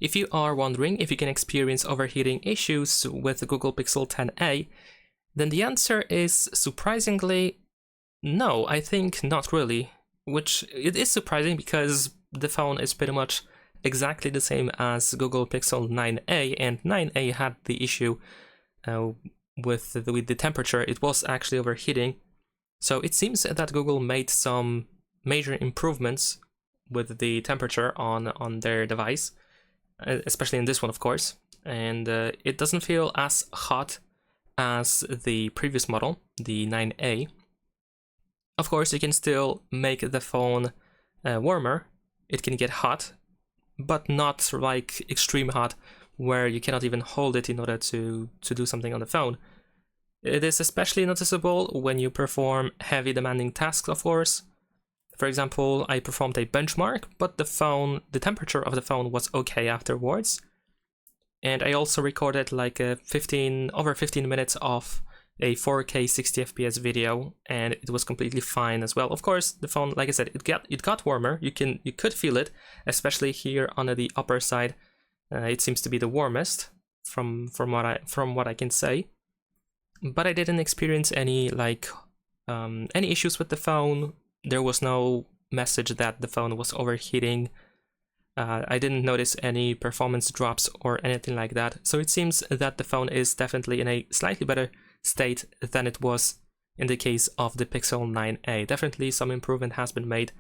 If you are wondering if you can experience overheating issues with the Google Pixel 10a, then the answer is surprisingly no, I think not really. Which it is surprising because the phone is pretty much exactly the same as Google Pixel 9a, and 9a had the issue with the temperature. It was actually overheating. So it seems that Google made some major improvements with the temperature on their device, especially in this one, of course. And it doesn't feel as hot as the previous model, the 9a. Of course, you can still make the phone warmer. It can get hot, but not like extreme hot, where you cannot even hold it in order to do something on the phone. It is especially noticeable when you perform heavy demanding tasks, of course. For example, I performed a benchmark, but the temperature of the phone was okay afterwards. And I also recorded like over 15 minutes of a 4K 60 FPS video, and it was completely fine as well. Of course, the phone, like I said, it got warmer. You could feel it, especially here on the upper side. It seems to be the warmest from what I can say. But I didn't experience any issues with the phone. There was no message that the phone was overheating. I didn't notice any performance drops or anything like that. So it seems that the phone is definitely in a slightly better state than it was in the case of the Pixel 9a. Definitely some improvement has been made,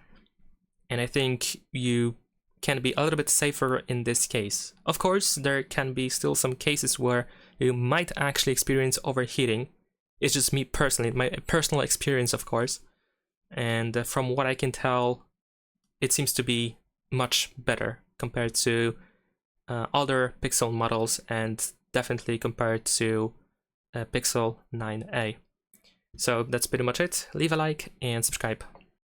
and I think you can be a little bit safer in this case. Of course, there can be still some cases where you might actually experience overheating. It's just me personally, my personal experience, of course. And from what I can tell, it seems to be much better compared to other Pixel models, and definitely compared to Pixel 9a. So that's pretty much it. Leave a like and subscribe.